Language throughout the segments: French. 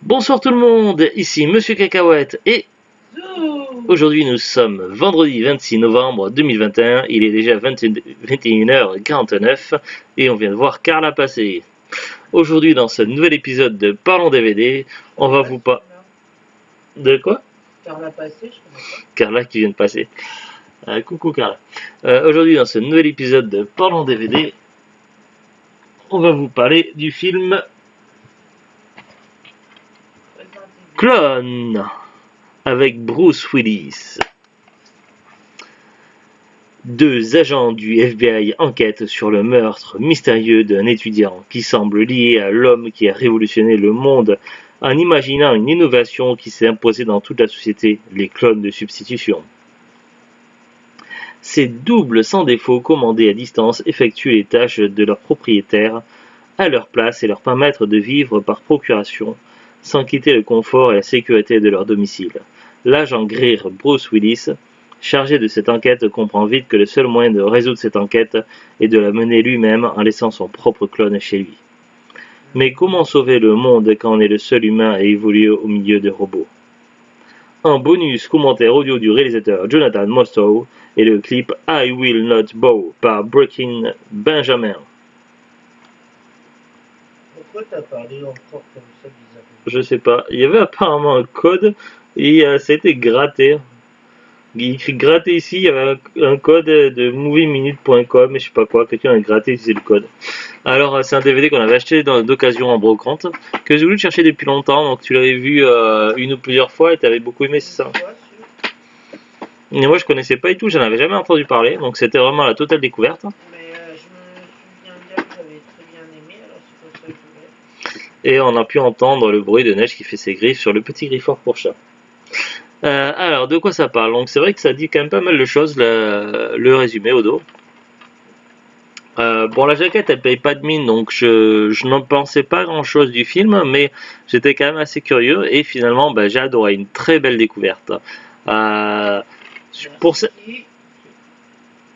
Bonsoir tout le monde, ici Monsieur Cacahuète et aujourd'hui nous sommes vendredi 26 novembre 2021, il est déjà 21h49 et on vient de voir Carla passer. Aujourd'hui dans ce nouvel épisode de Parlons DVD, on va vous pas... De quoi? Carla passé, je connais pas. Carla qui vient de passer. Coucou Carla. Aujourd'hui dans ce nouvel épisode de Parlons DVD, on va vous parler du film Clone avec Bruce Willis. Deux agents du FBI enquêtent sur le meurtre mystérieux d'un étudiant qui semble lié à l'homme qui a révolutionné le monde en imaginant une innovation qui s'est imposée dans toute la société, les clones de substitution. Ces doubles sans défaut commandés à distance effectuent les tâches de leurs propriétaires à leur place et leur permettre de vivre par procuration sans quitter le confort et la sécurité de leur domicile. L'agent Greer Bruce Willis, chargé de cette enquête, comprend vite que le seul moyen de résoudre cette enquête est de la mener lui-même en laissant son propre clone chez lui. Mais comment sauver le monde quand on est le seul humain à évoluer au milieu de robots? En bonus, commentaire audio du réalisateur Jonathan Mostow et le clip I Will Not Bow par Breaking Benjamin. Pourquoi t'as parlé encore comme ça bizarrement? Je sais pas, il y avait apparemment un code et ça a été gratté. Il écrit gratté ici, il y avait un code de movieminute.com et je sais pas quoi, quelqu'un a gratté, utilisé le code. Alors c'est un DVD qu'on avait acheté d'occasion en brocante, que j'ai voulu chercher depuis longtemps, donc tu l'avais vu une ou plusieurs fois et tu avais beaucoup aimé, c'est ça? Et moi je connaissais pas du tout, j'en avais jamais entendu parler, donc c'était vraiment la totale découverte. Mais je me souviens bien que j'avais très bien aimé, alors c'est pour ça que je voulais. Et on a pu entendre le bruit de neige qui fait ses griffes sur le petit griffeur pour chat. Alors, de quoi ça parle? Donc, c'est vrai que ça dit quand même pas mal de choses, le résumé au dos. Bon, la jaquette, elle paye pas de mine, donc je n'en pensais pas grand-chose du film, mais j'étais quand même assez curieux, et finalement, bah, j'ai adoré, une très belle découverte. Pour ce...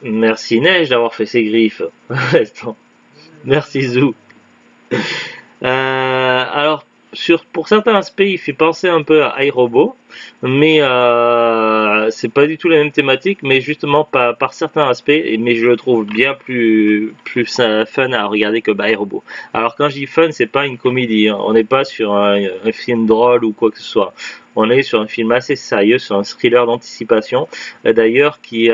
Merci Neige d'avoir fait ses griffes. Merci Zou. Alors, pour certains aspects, il fait penser un peu à iRobot, mais c'est pas du tout la même thématique, mais justement par certains aspects, mais je le trouve bien plus fun à regarder que iRobot. Alors quand je dis fun, c'est pas une comédie, hein. On n'est pas sur un film drôle ou quoi que ce soit. On est sur un film assez sérieux, sur un thriller d'anticipation, d'ailleurs qui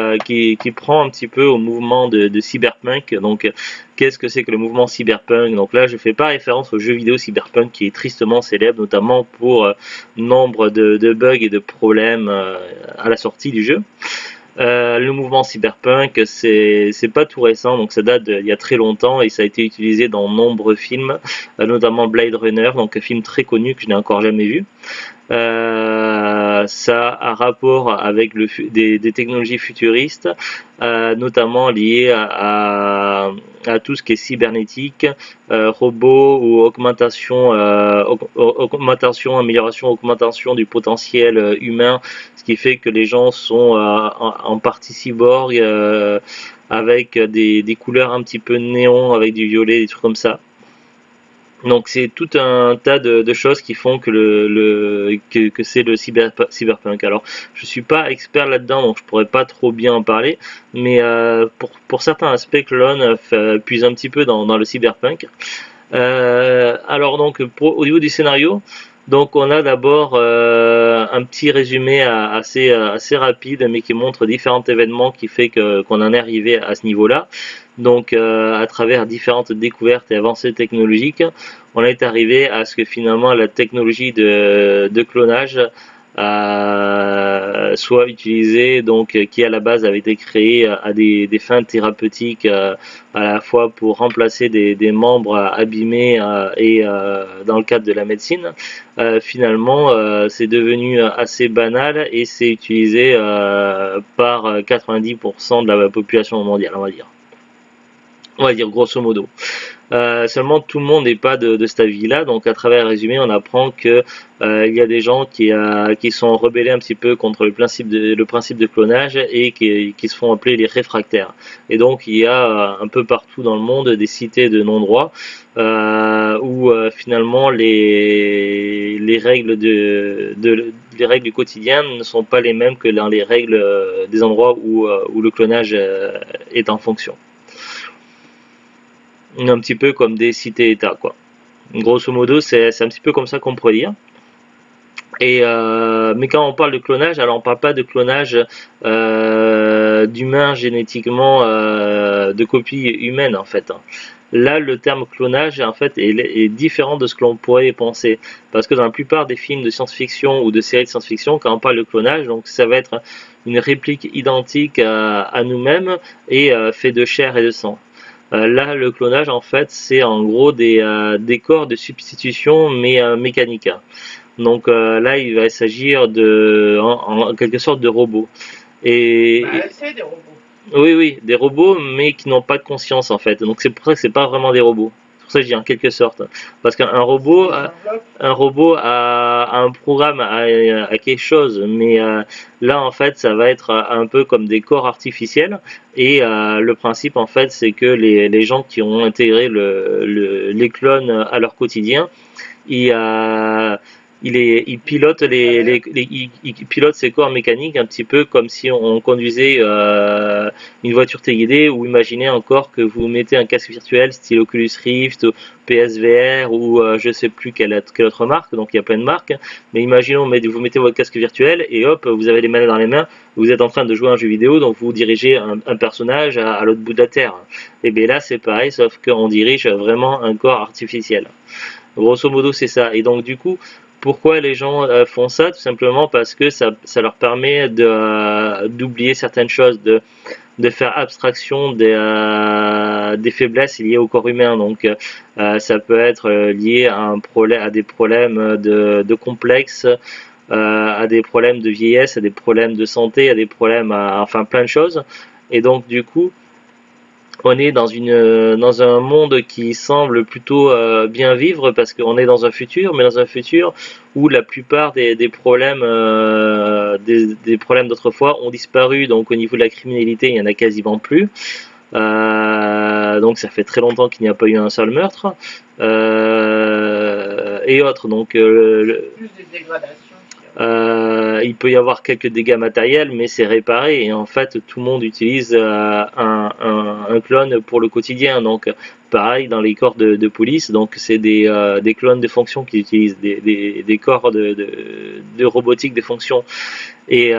prend un petit peu au mouvement de cyberpunk. Donc, qu'est-ce que c'est que le mouvement cyberpunk? Donc là, je fais pas référence au jeu vidéo cyberpunk qui est tristement célèbre, notamment pour nombre de bugs et de problèmes à la sortie du jeu. Le mouvement cyberpunk, c'est pas tout récent, donc ça date d'il y a très longtemps et ça a été utilisé dans nombreux films, notamment Blade Runner, donc un film très connu que je n'ai encore jamais vu. Ça a rapport avec des technologies futuristes, notamment liées à tout ce qui est cybernétique, robots ou augmentation, amélioration, augmentation du potentiel humain, ce qui fait que les gens sont en partie cyborg, avec des couleurs un petit peu néon, avec du violet, des trucs comme ça. Donc c'est tout un tas de choses qui font que c'est le cyberpunk. Alors je suis pas expert là-dedans, donc je pourrais pas trop bien en parler, mais pour certains aspects, Clone puise un petit peu dans le cyberpunk. Alors donc au niveau du scénario, donc on a d'abord un petit résumé assez rapide, mais qui montre différents événements qui fait qu'on en est arrivé à ce niveau-là. Donc à travers différentes découvertes et avancées technologiques, on est arrivé à ce que finalement la technologie de clonage soit utilisée, donc qui à la base avait été créée à des fins thérapeutiques, à la fois pour remplacer des membres abîmés et dans le cadre de la médecine. Finalement, c'est devenu assez banal et c'est utilisé par 90% de la population mondiale, on va dire grosso modo. Seulement tout le monde n'est pas de cet avis-là, donc à travers le résumé, on apprend que il y a des gens qui sont rebellés un petit peu contre le principe de clonage et qui se font appeler les réfractaires. Et donc il y a un peu partout dans le monde des cités de non-droit où finalement les règles les règles du quotidien ne sont pas les mêmes que dans les règles des endroits où le clonage est en fonction. Un petit peu comme des cités-États, quoi. Grosso modo, c'est un petit peu comme ça qu'on pourrait dire. Mais quand on parle de clonage, alors on parle pas de clonage d'humains génétiquement, de copies humaines en fait. Là, le terme clonage en fait est différent de ce que l'on pourrait penser, parce que dans la plupart des films de science-fiction ou de séries de science-fiction, quand on parle de clonage, donc ça va être une réplique identique à nous-mêmes et fait de chair et de sang. Là, le clonage, en fait, c'est en gros des corps de substitution, mais mécaniques. Donc là, il va s'agir en quelque sorte de robots. Et Bah, c'est des robots. oui, oui, des robots, mais qui n'ont pas de conscience en fait. Donc c'est pour ça que c'est pas vraiment des robots. C'est pour ça que je dis en quelque sorte, parce qu'un robot, Des enveloppes. un robot a un programme, a quelque chose, mais là en fait, ça va être un peu comme des corps artificiels. Et le principe en fait, c'est que les gens qui ont intégré les clones à leur quotidien, ils, il pilote il pilote ses corps mécaniques un petit peu comme si on conduisait une voiture téléguidée, ou imaginez encore que vous mettez un casque virtuel style Oculus Rift, PSVR ou je sais plus quelle autre marque, donc il y a plein de marques, mais imaginons vous mettez votre casque virtuel et hop, vous avez les manettes dans les mains, vous êtes en train de jouer à un jeu vidéo, donc vous dirigez un personnage à l'autre bout de la terre. Et bien là c'est pareil, sauf qu'on dirige vraiment un corps artificiel. Grosso modo c'est ça. Et donc du coup, pourquoi les gens font ça? Tout simplement parce que ça leur permet d'oublier certaines choses, de faire abstraction des faiblesses liées au corps humain. Donc ça peut être lié à des problèmes de complexes, à des problèmes de vieillesse, à des problèmes de santé, à des problèmes, enfin plein de choses. Et donc du coup, on est dans un monde qui semble plutôt bien vivre, parce qu'on est dans un futur, mais dans un futur où la plupart des problèmes des problèmes d'autrefois ont disparu. Donc au niveau de la criminalité, il n'y en a quasiment plus. Donc ça fait très longtemps qu'il n'y a pas eu un seul meurtre et autres. Donc Plus de dégradation. il peut y avoir quelques dégâts matériels, mais c'est réparé. Et en fait, tout le monde utilise un clone pour le quotidien. Donc, pareil dans les corps de police. Donc, c'est des clones de fonctions qui utilisent des corps de robotique de fonctions. Et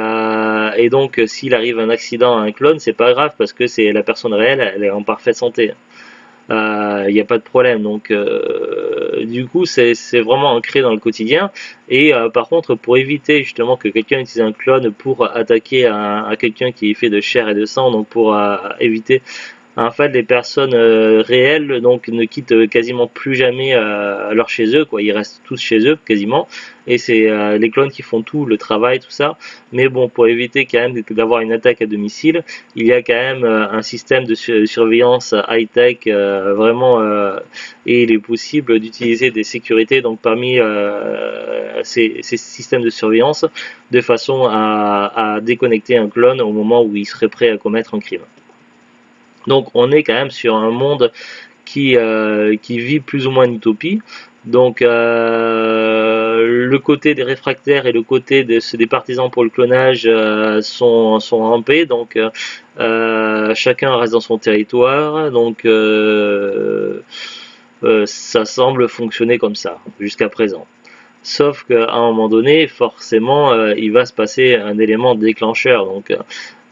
donc, s'il arrive un accident à un clone, c'est pas grave parce que c'est la personne réelle, elle est en parfaite santé. Il n'y a pas de problème. Donc, du coup, c'est vraiment ancré dans le quotidien. Et par contre, pour éviter justement que quelqu'un utilise un clone pour attaquer à quelqu'un qui est fait de chair et de sang, donc pour éviter, en fait, les personnes réelles donc ne quittent quasiment plus jamais leur chez eux, quoi. Ils restent tous chez eux quasiment, et c'est les clones qui font tout le travail, tout ça. Mais bon, pour éviter quand même d'avoir une attaque à domicile, il y a quand même un système de surveillance high-tech vraiment, et il est possible d'utiliser des sécurités donc parmi ces systèmes de surveillance, de façon à déconnecter un clone au moment où il serait prêt à commettre un crime. Donc on est quand même sur un monde qui vit plus ou moins une utopie. Donc le côté des réfractaires et le côté des partisans pour le clonage sont en paix. Donc chacun reste dans son territoire. Donc ça semble fonctionner comme ça jusqu'à présent. Sauf qu'à un moment donné, forcément, il va se passer un élément déclencheur. Donc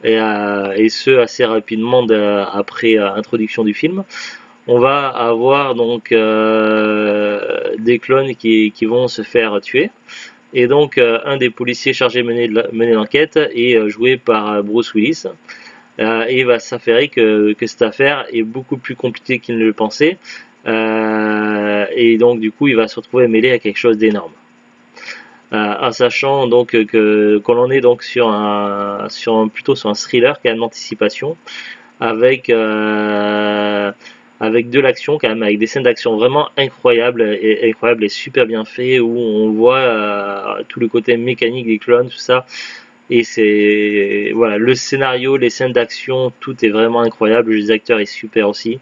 et ce assez rapidement après introduction du film, on va avoir donc des clones qui vont se faire tuer. Et donc un des policiers chargés de mener l'enquête est joué par Bruce Willis. Et il va s'avérer que cette affaire est beaucoup plus compliquée qu'il ne le pensait. Et donc du coup il va se retrouver mêlé à quelque chose d'énorme. En sachant donc que l'on est donc plutôt sur un thriller qui a une anticipation, avec avec de l'action quand même, avec des scènes d'action vraiment incroyables et super bien fait, où on voit tout le côté mécanique des clones, tout ça. Et c'est voilà, le scénario, les scènes d'action, tout est vraiment incroyable. Les acteurs est super aussi.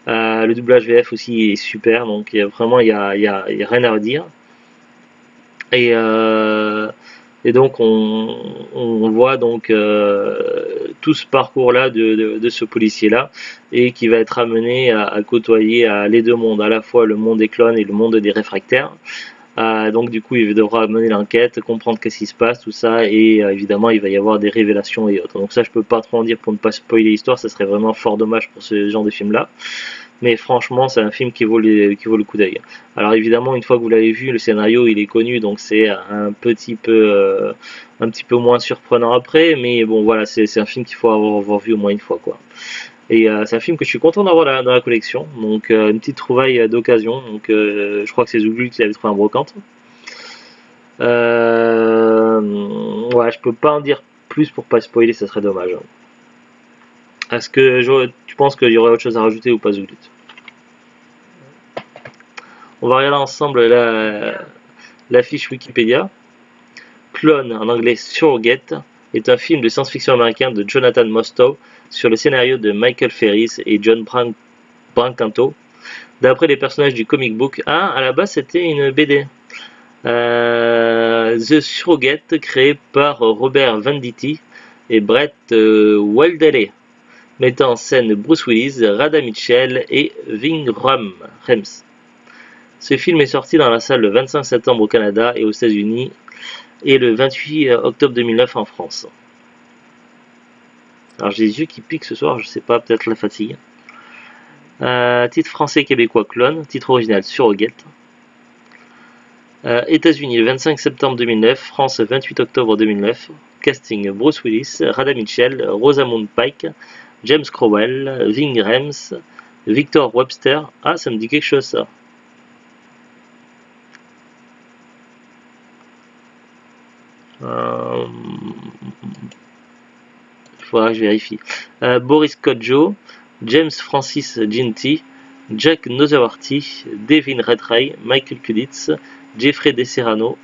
Le doublage VF aussi est super, donc vraiment il y a rien à redire. Et, euh, et donc on voit donc tout ce parcours-là de ce policier-là, et qui va être amené à côtoyer les deux mondes, à la fois le monde des clones et le monde des réfractaires. Donc du coup il devra mener l'enquête, comprendre qu'est-ce qui se passe, tout ça, et évidemment il va y avoir des révélations et autres. Donc ça je peux pas trop en dire pour ne pas spoiler l'histoire, ça serait vraiment fort dommage pour ce genre de film-là. Mais franchement, c'est un film qui vaut le coup d'œil. Alors évidemment, une fois que vous l'avez vu, le scénario il est connu, donc c'est un petit peu moins surprenant après. Mais bon, voilà, c'est un film qu'il faut avoir vu au moins une fois, quoi. Et c'est un film que je suis content d'avoir dans la collection. Donc une petite trouvaille d'occasion. Donc je crois que c'est Zouglou qui l'avait trouvé en brocante. Ouais, je peux pas en dire plus pour pas spoiler, ça serait dommage. Est-ce que tu penses qu'il y aurait autre chose à rajouter ou pas, Zouglou? On va regarder ensemble la fiche Wikipédia. Clone, en anglais Surrogate, est un film de science-fiction américain de Jonathan Mostow sur le scénario de Michael Ferris et John Brancanto, d'après les personnages du comic book. Ah, à la base c'était une BD. The Surrogate, créé par Robert Venditti et Brett Weldele, mettant en scène Bruce Willis, Radha Mitchell et Ving Rhames. Ce film est sorti dans la salle le 25 septembre au Canada et aux États-Unis, et le 28 octobre 2009 en France. Alors j'ai les yeux qui piquent ce soir, je sais pas, peut-être la fatigue. Titre français québécois Clone, titre original Surrogate. États-Unis le 25 septembre 2009, France 28 octobre 2009. Casting Bruce Willis, Radha Mitchell, Rosamund Pike, James Cromwell, Ving Rhames, Victor Webster. Ah, ça me dit quelque chose ça. Il faudra que je vérifie. Boris Kodjoe, James Francis Ginty, Jack Nosawarty, Devin Redray, Michael Kuditz, Jeffrey De Serrano,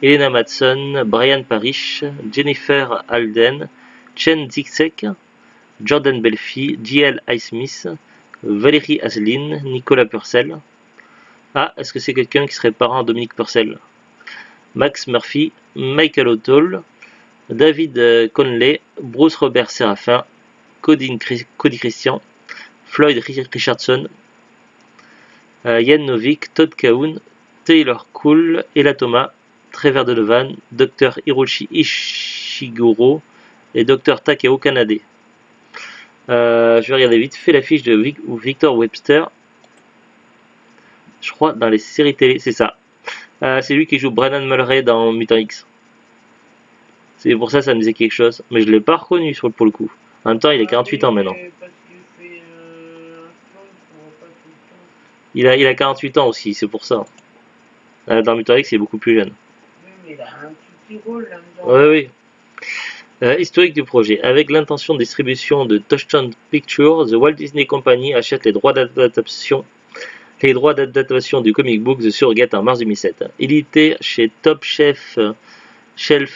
Elena Matson, Brian Parish, Jennifer Alden, Chen Zixek, Jordan Belfi, J.L. Highsmith, Valérie Asselin, Nicolas Purcell. Ah, est-ce que c'est quelqu'un qui serait parent à Dominique Purcell? Max Murphy, Michael O'Toole, David Conley, Bruce Robert Séraphin, Cody Christian, Floyd Richardson, Yann Novik, Todd Kaun, Taylor Cool, Ella Thomas, Trevor Donovan, Dr Hiroshi Ishiguro et Dr Takeo Kanade. Je vais regarder vite fait la fiche de Victor Webster. Je crois dans les séries télé, c'est ça. C'est lui qui joue Brennan Mulray dans Mutant X. C'est pour ça que ça me disait quelque chose. Mais je ne l'ai pas reconnu pour le coup. En même temps, il a 48 ans maintenant. Il a 48 ans aussi, c'est pour ça. Dans Mutant X, il est beaucoup plus jeune. Oui, mais il a un petit rôle là-dedans. Oui, oui. Historique du projet. Avec l'intention de distribution de Touchstone Pictures, The Walt Disney Company achète les droits d'adaptation du comic book The Surrogate en mars 2007. Édité chez Top Shelf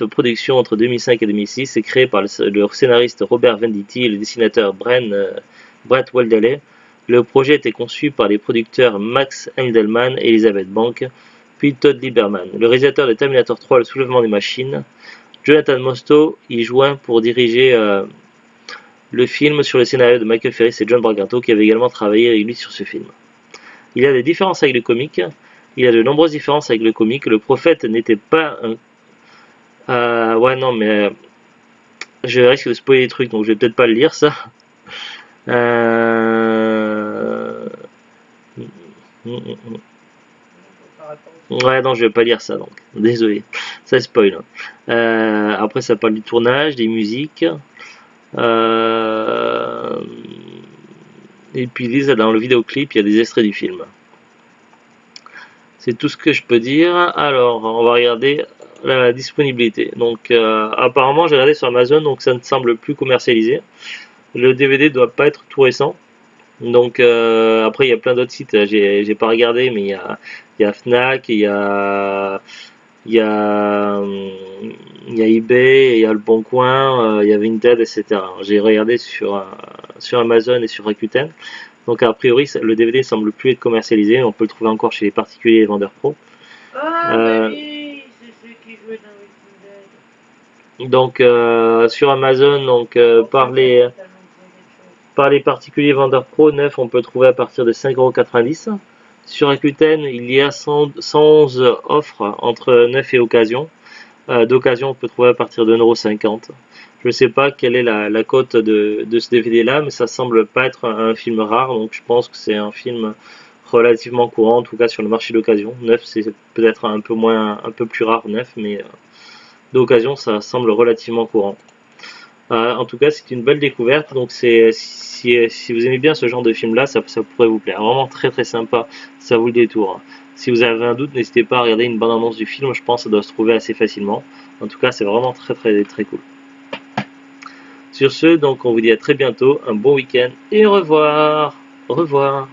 Productions entre 2005 et 2006, et créé par le scénariste Robert Venditti et le dessinateur Brett Weldele. Le projet était conçu par les producteurs Max Endelman et Elizabeth Bank, puis Todd Lieberman. Le réalisateur de Terminator 3, Le Soulèvement des Machines, Jonathan Mostow, y joint pour diriger le film sur le scénario de Michael Ferris et John Brancato, qui avaient également travaillé avec lui sur ce film. Il y a des différences avec le comic. Il y a de nombreuses différences avec le comic. Le prophète n'était pas un... ouais, non, mais... je risque de spoiler des trucs, donc je vais peut-être pas le lire, ça. Ouais, non, je vais pas lire ça, donc. Désolé. Ça spoil. Après, ça parle du tournage, des musiques. Et puis dans le vidéoclip, il y a des extraits du film. C'est tout ce que je peux dire. Alors, on va regarder la disponibilité. Donc, apparemment, j'ai regardé sur Amazon, donc ça ne semble plus commercialisé. Le DVD doit pas être tout récent. Donc après il y a plein d'autres sites, j'ai pas regardé, mais il y a Fnac, il y a, il y a eBay, il y a Le Bon Coin, il y a Vinted, etc. J'ai regardé sur Amazon et sur Rakuten. Donc a priori le DVD semble plus être commercialisé, on peut le trouver encore chez les particuliers et les vendeurs pro. Ah, bah Euh, oui, c'est ceux qui jouaient dans Walking Dead. donc sur Amazon, donc Bon, ça me dit tellement quelque chose. par les particuliers vendeurs pro, neuf, on peut le trouver à partir de 5,90 €. Sur Rakuten, il y a 111 offres entre neuf et occasion. D'occasion, on peut trouver à partir de 1,50 €. Je ne sais pas quelle est la cote de ce DVD-là, mais ça semble pas être un film rare, donc je pense que c'est un film relativement courant, en tout cas sur le marché d'occasion. Neuf, c'est peut-être un peu moins, un peu plus rare, neuf, mais d'occasion, ça semble relativement courant. En tout cas, c'est une belle découverte. Donc, si vous aimez bien ce genre de film-là, ça pourrait vous plaire. Vraiment très très sympa. Ça vaut le détour. Si vous avez un doute, n'hésitez pas à regarder une bande-annonce du film. Je pense que ça doit se trouver assez facilement. En tout cas, c'est vraiment très très très cool. Sur ce, donc, on vous dit à très bientôt. Un bon week-end et au revoir. Au revoir.